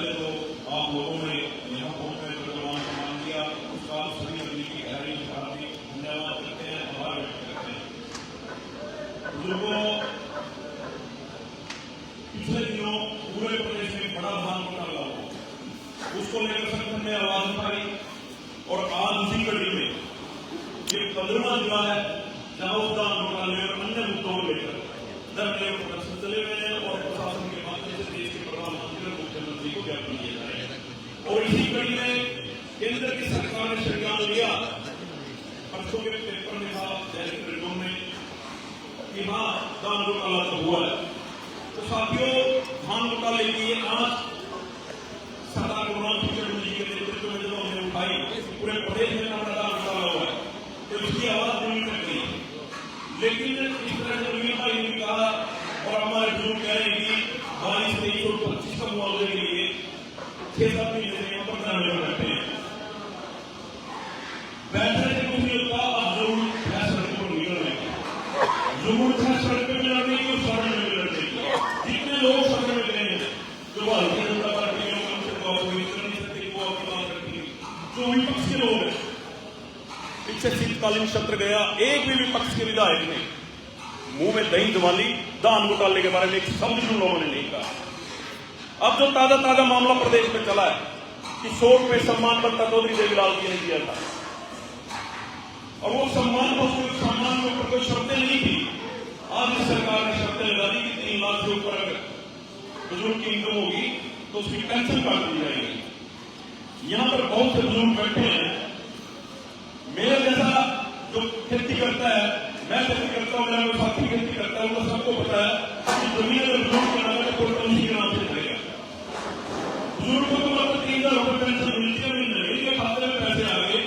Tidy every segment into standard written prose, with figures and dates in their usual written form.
पहले तो आप लोगों ने यहाँ पहुंचने पर जवान का मान दिया, उसका सभी करने की गहरी धन्यवाद करते हैं, आभार व्यक्त करते हैं। बुजुर्गों, पिछले दिनों पूरे प्रदेश में बड़ा धान घोटाला हुआ, उसको लेकर संगठन ने आवाज उठाई और आज उसी कड़ी में ये 15वां जिला है जहां उस धान घोटाले और अन्य मुद्दों को लेकर धरने और प्रदर्शन चले हुए हैं और प्रशासन के माध्यम से देश के प्रधानमंत्री और मुख्यमंत्री को ज्ञापन दिया जा रहा है। और इसी कड़ी में केंद्र की सरकार ने संज्ञान लिया, परसों के पेपर में था दैनिक ट्रिब्यून में कि हाँ धान घोटाला तो हुआ है। तो साथियों, धान घोटाले की आज सरकार जी के नेतृत्व में जब हमने उठाई, पूरे प्रदेश में धान घोटाला हुआ है तो इसकी आवाज नहीं कर गई। लेकिन इस तरह से ने कहा और हमारे बुजुर्ग कह रहे हैं कि 22-23-25 का मुआवजे के लिए 6-7 महीने से यहाँ पर धरने पर बैठे हैं। बैठने से कुछ नहीं होता, अब जरूर है सड़क पर निकल रहे हैं, जरूर है सड़क पर लड़ने की और सड़क में लड़ने की। जितने लोग सड़क में गए हैं, जो भारतीय जनता पार्टी के लोग हमसे बात कर नहीं सकते, वो आपकी बात करती है, जो विपक्ष के लोग हैं, पिछले शीतकालीन सत्र गया, एक भी विपक्ष के विधायक ने मुंह में दही जमाली धान घोटाले के बारे में एक शब्द भी लोगों ने नहीं कहा। अब जो ताजा मामला प्रदेश में चला है कि 100 रुपए सम्मान पत्र चौधरी देवीलाल जी ने दिया था और वो सम्मान के ऊपर कोई शर्तें नहीं थी। आज इस सरकार ने शर्तें लगा दी कि 3 लाख से ऊपर अगर बुजुर्ग की इनकम होगी तो उसकी पेंशन काट दी जाएगी। यहां पर बहुत से बुजुर्ग बैठे हैं, मेरे जैसा जो खेती करता है, मैं खेती करता हूं, मेरा साथी खेती करता है, उनको सबको पता है कि जमीन अगर बुजुर्ग के नाम है तो उसी के नाम से चलेगा। बुजुर्गों को मात्र 3000 रुपए पेंशन मिलती है, इनके खाते में पैसे आ गए,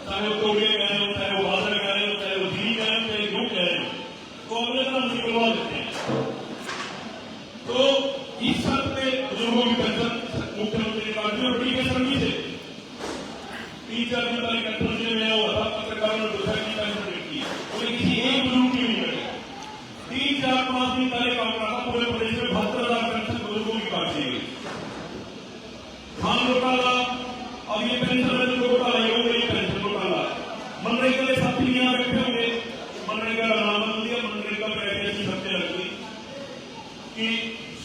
चाहे वो तोड़े गए हो, चाहे वो बादल गए हो, चाहे वो धी गए हो, चाहे गेहूं गए हो, तो अगले नाम निकलवा देते हैं। तो इस शर्त पे बुजुर्गों की पेंशन मुख्यमंत्री ने काटी और टीके से 3-4 दिन पहले कंट्रोल में आया हुआ था, पत्रकारों ने दूसरा की पेंशन देखी, उन्हें किसी एक बुजुर्ग की नहीं मिली। 3-4-5 दिन पहले काम रहा था, पूरे प्रदेश में 72,000 पेंशन बुजुर्गों की काट दी गई। धान घोटाला, अब ये पेंशन में जो घोटाला है वो पेंशन घोटाला है। मनरेगा के साथी यहाँ बैठे होंगे, मनरेगा का नाम बदल दिया, मनरेगा पर ऐसी शर्तें रख दी कि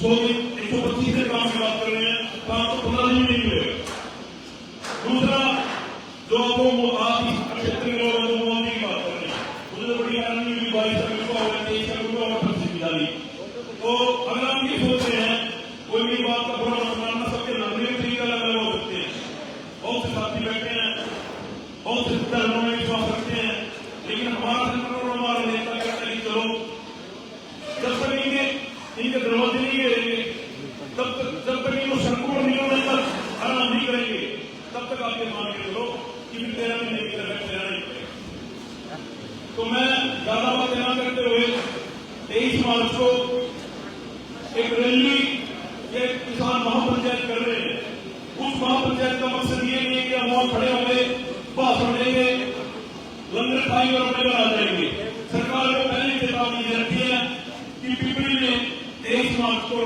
125 से काम की बात कर रहे हैं, काम तो 15 दिन नहीं मिलेगा। दूसरा, जो वो आप क्षेत्र में लोग हैं, मुआवजे की बात कर रहे हैं, मुझे तो बड़ी हैरानी हुई, 22 रुपये और 23 रुपये और फंसी डाली। तो अगर आप ये सोच रहे हैं, कोई भी बात का बुरा मत मानना, सबके लड़ने के तरीके अलग अलग हो सकते हैं। बहुत से साथी बैठे हैं, बहुत से धर्मों में विश्वास रखते हैं, लेकिन हमारा संगठन और हमारा नेता कहता है कि चलो जब तक इनके दरवाजे नहीं गिरेंगे, जब तक इनको सड़कों पर निकलने तक आराम नहीं करेंगे, तब तक आप ये मान के चलो कि 13 महीने की तरह तेरा नहीं पड़ेगा। तो मैं ज्यादा बात न करते हुए 23 मार्च को एक रैली, एक किसान महापंचायत कर रहे हैं। उस महापंचायत का मकसद ये नहीं है कि हम वहां खड़े होंगे, भाषण देंगे, लंगर खाएंगे और अपने घर आ जाएंगे। सरकार को पहले चेतावनी दे रखी है कि पिपली में 23 मार्च को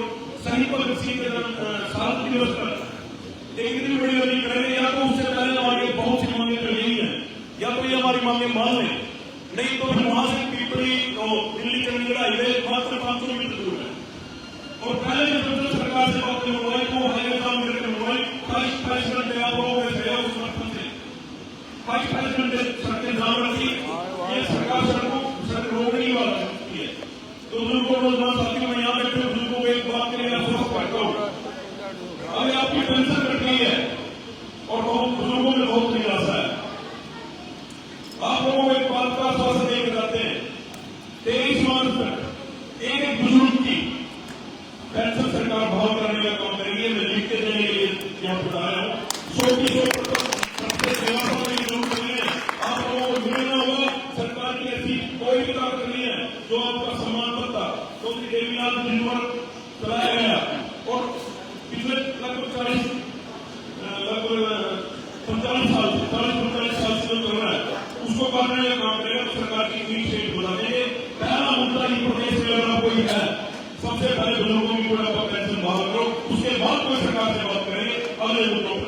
शहीद भगत सिंह के शहादत दिवस पर एक इतनी बड़ी रैली करेंगे, या तो उससे पहले हमारी बहुत सी मांगे तो यही है, या तो ये हमारी मांगे मान लें, नहीं तो फिर वहां से पिपली और दिल्ली चंडीगढ़ हाईवे मात्र 500 किलोमीटर दूर है। और पहले जब सरकार से बात करवाई तो हाईवे काम करके मोबाइल 28 घंटे आप लोगों के सहयोग समर्थन से 28 घंटे सड़कें जाम रखी, ये सरकार सड़क रोकने वाला है। तो बुजुर्गों को साथियों में यहाँ बैठे बुजुर्गों को एक बात के लिए आश्वस्त करता हूँ, अभी आपकी पेंशन कट गई है और बुजुर्गों में बहुत निराशा है। आप लोगों को एक बात का आश्वासन देकर जाते हैं, 23 मार्च तक एक बुजुर्ग की पेंशन सरकार बहाल करने का काम करेगी। मैं लिख के देने के लिए यहाँ बता रहा हूँ, 100% आप लोगों को मिलना होगा। सरकार की ऐसी कोई भी ताकत नहीं है जो आपका सम्मान पत्र चौधरी देवीलाल जी पर चलाया गया और पिछले लगभग 45 साल से जो कर रहा है उसको करने का काम करेगा तो सरकार की क्लीन स्टेट बना देंगे। पहला मुद्दा ही प्रदेश में अगर कोई है, सबसे पहले बुजुर्गों की बुढ़ापा पेंशन बहाल करो, उसके बाद कोई सरकार से बात करें। अगले मुद्दों पर